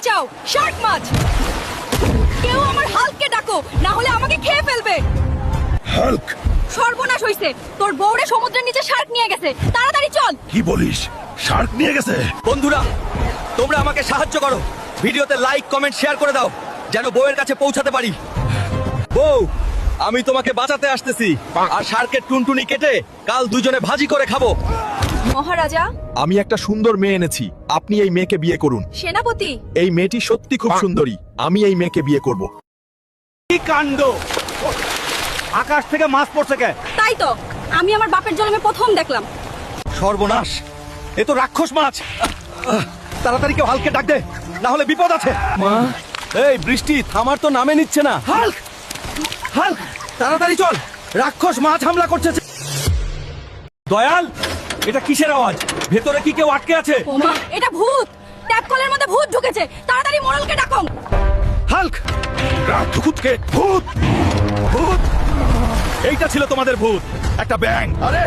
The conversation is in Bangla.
বাঁচাও, শার্ক মাছ! কেউ আমার হাল্ককে ডাকো, না হলে আমাকে খেয়ে ফেলবে। হাল্ক! সর্বনাশ হইছে, তোর বউরে সমুদ্রের নিচে শার্ক নিয়ে গেছে। তাড়াতাড়ি চল। কি বলিস? শার্ক নিয়ে গেছে? বন্ধুরা, তোমরা আমাকে সাহায্য করো। ভিডিওতে লাইক কমেন্ট শেয়ার করে দাও, যেন বউয়ের কাছে পৌঁছাতে পারি। বউ, আমি তোমাকে বাঁচাতে আসতেছি। আর শার্কের টুনটুনি কেটে কাল দুজনে ভাজি করে খাবো। মহারাজা, আমি একটা সুন্দর মেয়ে এনেছি, আপনি এই মেয়েকে বিয়ে করুন। সেনাপতি, এই মেয়েটি সত্যি খুব সুন্দরী, আমি এই মেয়েকে বিয়ে করব। কি কাণ্ড! আকাশ থেকে মাছ পড়ছে কে? তাই তো আমি আমার বাপের জন্মে প্রথম দেখলাম। সর্বনাশ, এ তো রাক্ষস মাছ। তাড়াতাড়ি কেউ হালকে ডাক দে, না হলে বিপদ আছে। মা, এই বৃষ্টি থামার তো নামে নিচ্ছে না। হাল্ক, হাল্ক, তাড়াতাড়ি চল, রাক্ষস মাছ হামলা করছে। দয়াল, এটা কিসের আওয়াজ? ভেতরে কি কেউ আটকে আছে? ওমা, এটা ভূত! ট্যাপ কলের মধ্যে ভূত ঢুকেছে। তাড়াতাড়ি মোড়লকে ডাকো। হাল্ক, ভূত! ভূত! এইটা ছিল তোমাদের ভূত, একটা ব্যাং। আরে